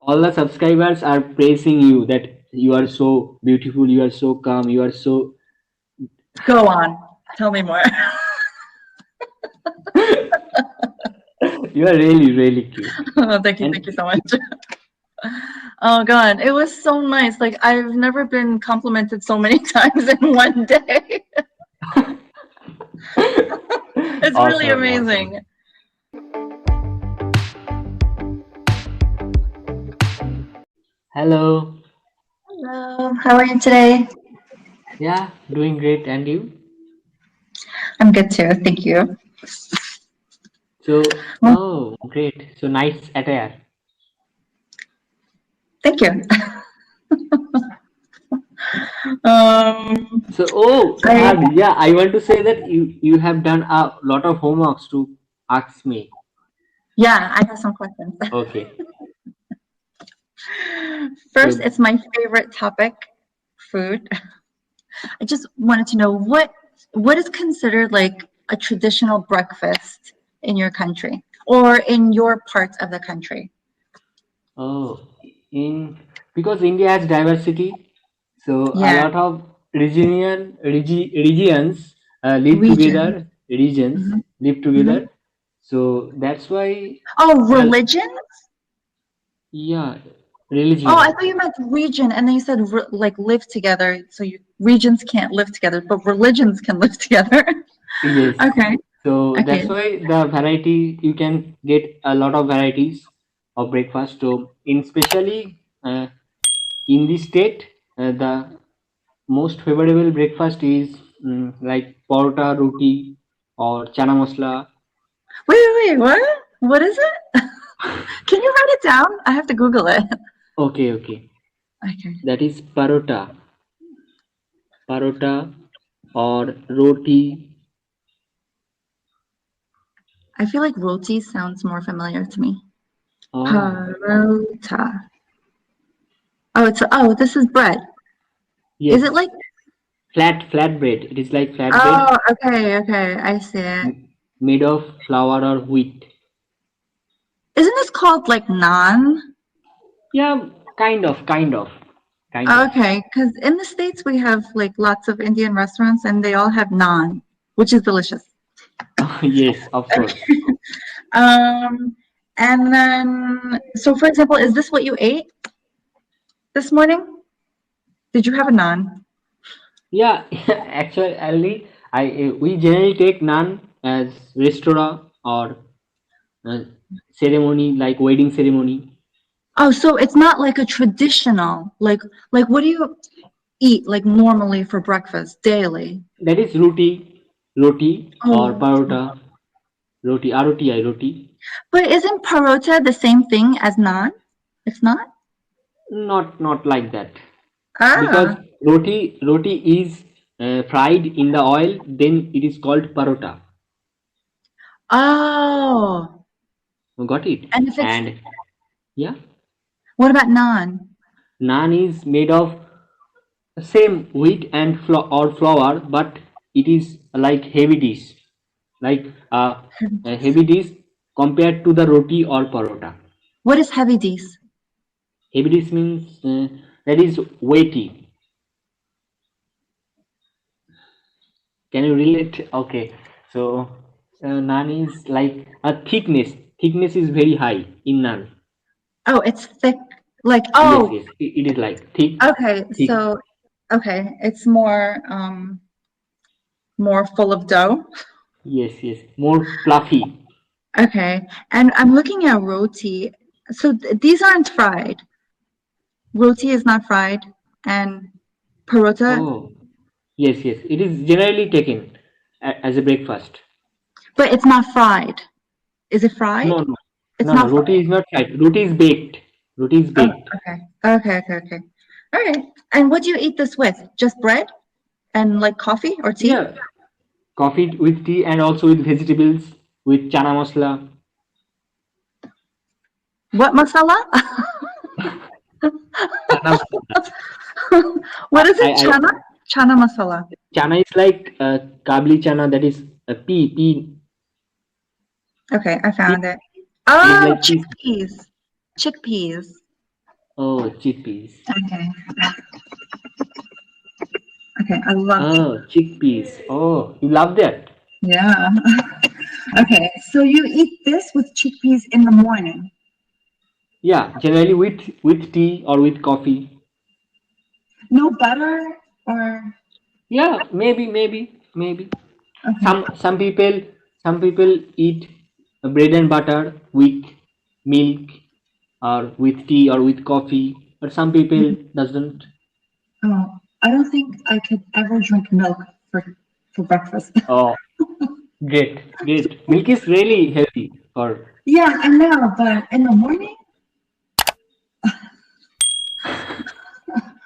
all the subscribers are praising you that you are so beautiful, you are so calm, you are so. Go on. Tell me more. You are really, really cute. Oh, thank you. And Thank you so much. Oh God, it was so nice. Like I've never been complimented so many times in one day. It's really awesome, awesome. amazing. Hello. Hello, how are you today? Yeah, doing great. And you? I'm good too, thank you. So, Well, oh, great. So nice attire. thank you. Um, So, oh, I yeah, I want to say that you have done a lot of homeworks to ask me. yeah, I have some questions. Okay. First, So, it's my favorite topic, food. I just wanted to know what is considered like a traditional breakfast in your country or in your parts of the country. oh, in because India has diversity, so a Yeah, lot of regions live region. together. Regions Hmm. live Hmm. together. So that's why, Oh, uh, religion? yeah, Oh, I religion. thought you meant region, and then you said like live together. So regions can't live together, but religions can live together. Yes. Okay. So Okay. that's why the variety you can get a lot of varieties of breakfast. So in especially in this state, the most favorable breakfast is like porota, roti, or chana masala. Wait, what? What is it? Can you write it down? I have to Google it. Okay, okay. Okay. That is parota, or roti. I feel like roti sounds more familiar to me. Oh, Parota. This is bread. Is it yes, like? flat bread. It is like flat bread Oh, okay. I see it. made of flour or wheat. Isn't this called like naan? Yeah, kind of. Okay, because in the States we have like lots of Indian restaurants and they all have naan, which is delicious. Yes, of course. Okay. Um, and then, so for example, is this what you ate this morning? Did you have a naan? Yeah, actually, I we generally take naan as restaurant or uh, ceremony like wedding ceremony. Oh, so it's not like a traditional, like what do you eat like normally for breakfast daily? That is roti or Oh, parota, roti. but isn't parota the same thing as naan? It's not? Not like that because Ah, roti is fried in the oil. Then it is called parota. oh, Got it? and if it's, And yeah, what about naan? naan is made of same wheat and or flour, but it is like heavy dish, like a heavy dish compared to the roti or parota. What is heavy dis? Heavy dish means that is weighty. Can you relate? Okay, so naan is like a thickness. Thickness is very high in naan. Oh, it's thick. Like, Yes, oh, yes, it is like thick, okay. thick. Okay, it's more full of dough. Yes, more fluffy. Okay, and I'm looking at roti. So these aren't fried. Roti is not fried, and parota, Oh, yes. It is generally taken as a breakfast. but it's not fried. Is it fried? No, no, It's no. not Roti fried. is not fried. Roti is baked. Roti is Oh, baked. okay. All right. And what do you eat this with? Just bread and like coffee or tea? Yeah, coffee with tea and also with vegetables with chana masala. What masala? Chana masala. What is it? I Chana? Chana masala. chana is like kabli chana. That is a pea. Okay, I Pea. found it. It is Oh, like pea. chickpeas. Chickpeas. Oh, chickpeas. Okay. Okay, I love Oh, chickpeas. Oh, you love that? yeah. Okay, so you eat this with chickpeas in the morning. Yeah, generally with tea or with coffee. No butter or Yeah, maybe. okay. Some people eat bread and butter with milk or with tea or with coffee, but some people doesn't. Oh, I don't think I could ever drink milk for breakfast. Oh, great. Milk is really healthy for. Yeah, I know, but in the morning,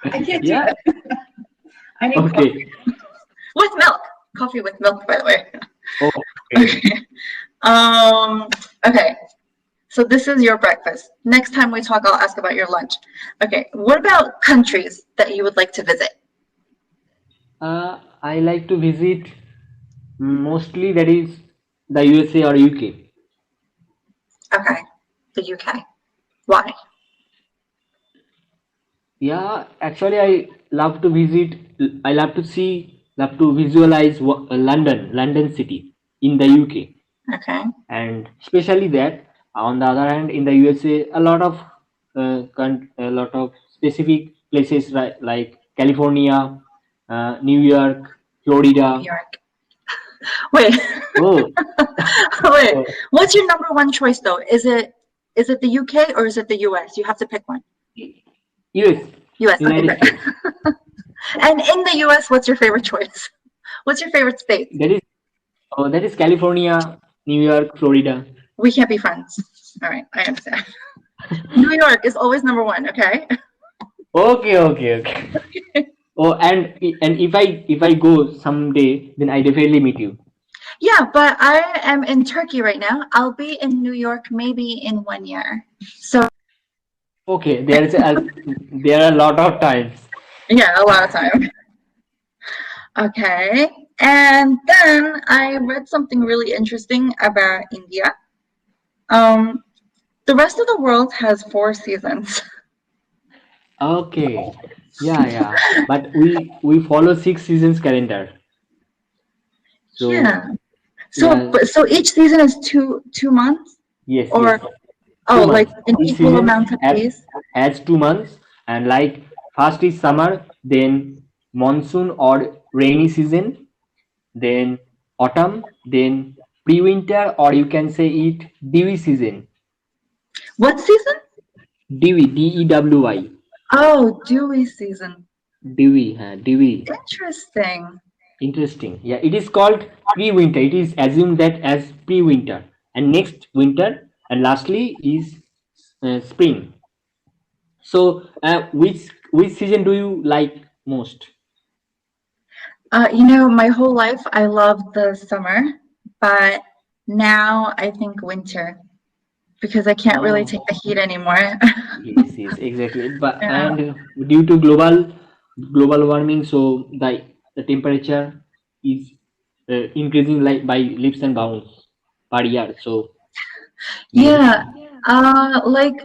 I can't do Yeah. it. I need coffee Okay. with milk. Coffee with milk, by the way. Oh, okay. Okay. Um. Okay. So this is your breakfast. Next time we talk, I'll ask about your lunch. Okay. What about countries that you would like to visit? I like to visit mostly that is the USA or UK. Okay. The UK. Why? Yeah, actually, I love to visit. I love to see, love to visualize London city in the UK, Okay. and especially that. On the other hand, in the USA, a lot of specific places like California, New York, New Florida. York. Wait. Oh, Wait. oh, What's your number one choice though? Is it the UK or is it the US? You have to pick one. US, US. Okay, United great. States. And in the US, what's your favorite choice? What's your favorite state? That is, that is California, New York, Florida. We can't be friends. All right, I understand. New York is always number one, okay? Okay. Oh, and if I go someday, then I definitely meet you. Yeah, but I am in Turkey right now. I'll be in New York maybe in 1 year. So, Okay, there are a lot of times. yeah, a lot of time. Okay. And then I read something really interesting about India. Um, the rest of the world has 4 seasons. Okay, yeah. But we follow 6 seasons calendar. So Yeah. So, yeah, so each season is two months, yes. or two oh, like months. an Each equal season amount of has days. has 2 months, and like first is summer, then monsoon or rainy season, then autumn, then pre-winter, or you can say it dewy season. What season? Dewy, Dewy, Oh, dewy season. dewy. Interesting. Interesting. Yeah, it is called pre-winter. It is assumed that as pre-winter, and next winter, and lastly is spring. So, which season do you like most? My whole life I loved the summer, but now I think winter because I can't really Oh, take the heat anymore. yes, exactly. But Yeah. and due to global warming, so the temperature is increasing like by leaps and bounds per year. So yes, Yeah. Like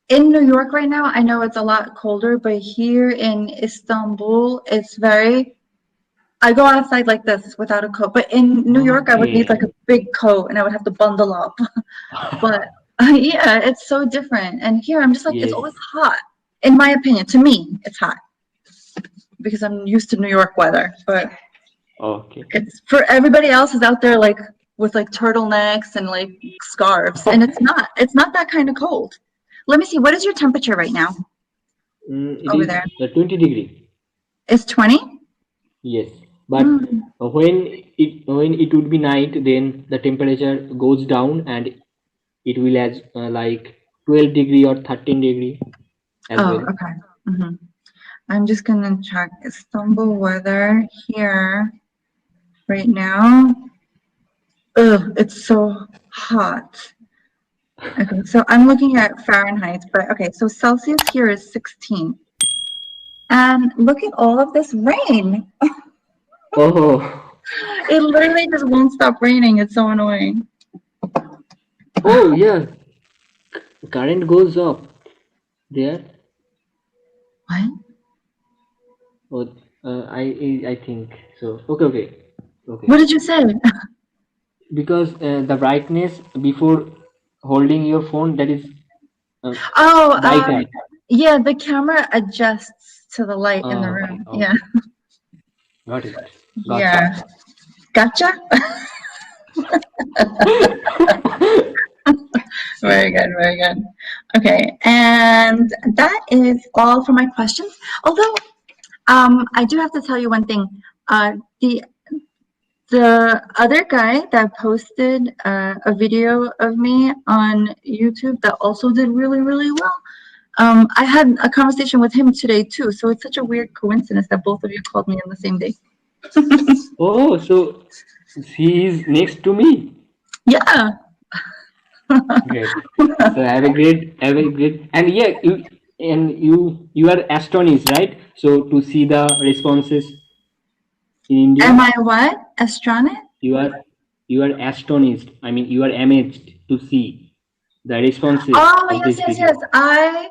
in New York right now, I know it's a lot colder, but here in Istanbul, it's very I go outside like this without a coat. But in New York, I would need okay, like a big coat and I would have to bundle up. But yeah, it's so different. And here, I'm just like, it's yes, always hot. In my opinion, to me, it's hot because I'm used to New York weather. But okay. it's for everybody else is out there like with like turtlenecks and like scarves, and it's not that kind of cold. Let me see, what is your temperature right now It over is there? 20 degree. It's 20? Yes, but Mm. when it would be night, then the temperature goes down and it will as like 12 degree or 13 degree as Oh, well. okay. Hmm. I'm just gonna check Istanbul weather here right now. Ugh, it's so hot. Okay, so I'm looking at Fahrenheit, but okay, so Celsius here is 16. And look at all of this rain. Oh, It literally just won't stop raining. It's so annoying. oh yeah, current goes up. There. What? Oh, I think so. Okay, okay, okay. What did you say? Because the brightness before holding your phone, that is Oh, brighter. yeah, the camera adjusts to the light in the Okay, room. Yeah. okay. Got it. Gotcha. Yeah. Gotcha. Very good, very good. Okay, and that is all for my questions. Although, I do have to tell you one thing. The other guy that posted a video of me on YouTube that also did really, really well. I had a conversation with him today too, so it's such a weird coincidence that both of you called me on the same day. Oh, so he is next to me. Yeah. Great. So have a great, and yeah, you are astonished, right? So to see the responses in Am India, I what? Astronaut? you are you are astonished. I mean, you are amazed to see the responses Oh, of yes, this yes, video. yes. I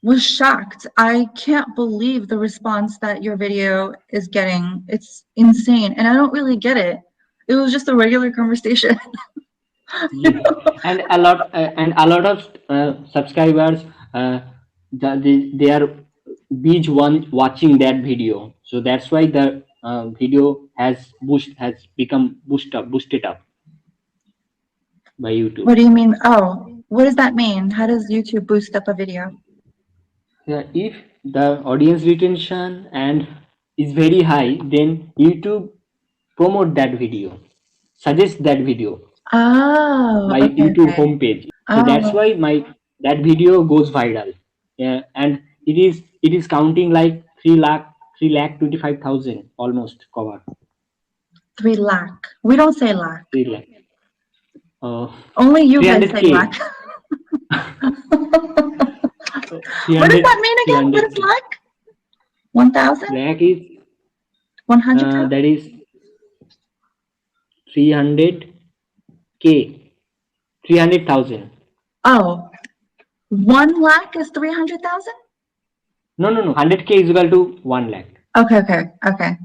was shocked. I can't believe the response that your video is getting. It's insane. And I don't really get it. It was just a regular conversation. Yes, and a lot of subscribers, uh, they are binge one watching that video, so that's why the video has become boosted up by YouTube. What do you mean? Oh, what does that mean? How does YouTube boost up a video? Yeah, if the audience retention and is very high, then YouTube promote that video, suggest that video Oh, by okay, YouTube okay. homepage. So that's Oh, why my that video goes viral. Yeah, and it is counting like 3 lakh 25,000 almost cover. 3 lakh. We don't say lakh. 3 lakh. Only you guys say 300K. lakh. What does 300 that mean again? What is 300K. lakh? 1,000? Lakh is 100,000? that is 300K. 300,000. Oh, 1 lakh is 300,000? No. 100K is equal to 1 lakh. Okay, okay, okay.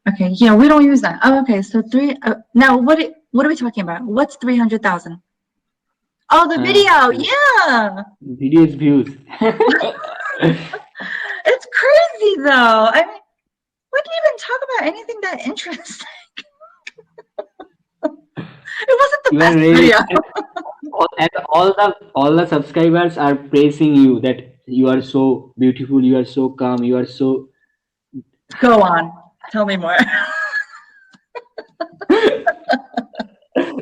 Okay, yeah, we don't use that. Oh, okay, so now what are we talking about? What's 300,000? Oh, the video, yeah. Videos views. It's crazy though. I mean, we didn't even talk about anything that interesting. It wasn't the You are best really, video. and all the subscribers are praising you that you are so beautiful, you are so calm, you are so. Go on, tell me more.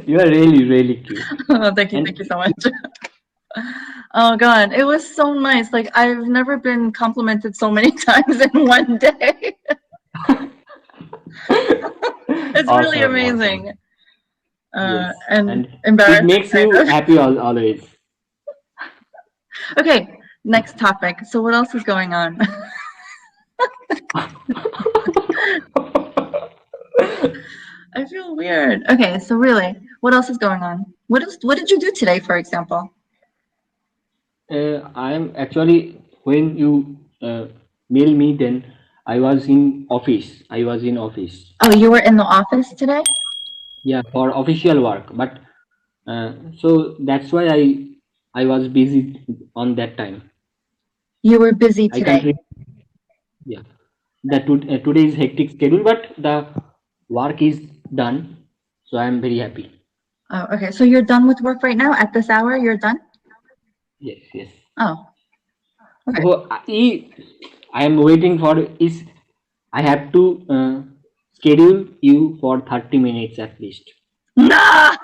You are really cute. Oh, thank you And so much. Oh God, it was so nice. Like I've never been complimented so many times in one day. It's really awesome, amazing. awesome. Yes, And and it embarrassing makes kind you of. happy always. Okay, next topic. So what else is going on? I feel weird. Okay, so really, what else is going on? What did you do today, for example? I am actually, when you mail me, then I was in office. I was in office. Oh, you were in the office today? Yeah, for official work, but so that's why I was busy on that time. You were busy I can't today. yeah, the today's hectic schedule, but the work is done, so I am very happy. Oh, okay. So you're done with work right now at this hour? You're done? Yes, yes. Oh, okay. Oh, I am waiting for is I have to schedule you for 30 minutes at least. Nah!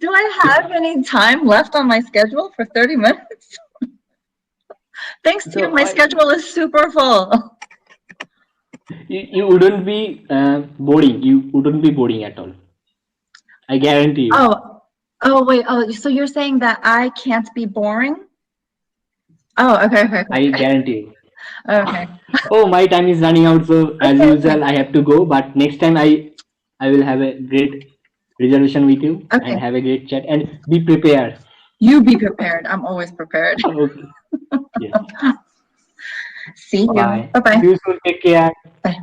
Do I have any time left on my schedule for 30 minutes? Thanks to you, So my schedule is super full. you wouldn't be boring. You wouldn't be boring at all. I guarantee you. Oh, wait. Oh, so you're saying that I can't be boring? Oh, okay. I guarantee you. Okay. Oh, my time is running out, so as Okay. usual, I have to go. But next time, I will have a great resolution with you and Okay. have a great chat and be prepared. You be prepared. I'm always prepared. Okay. Yes. See you. Bye. Bye bye. See you soon. Take care. Bye.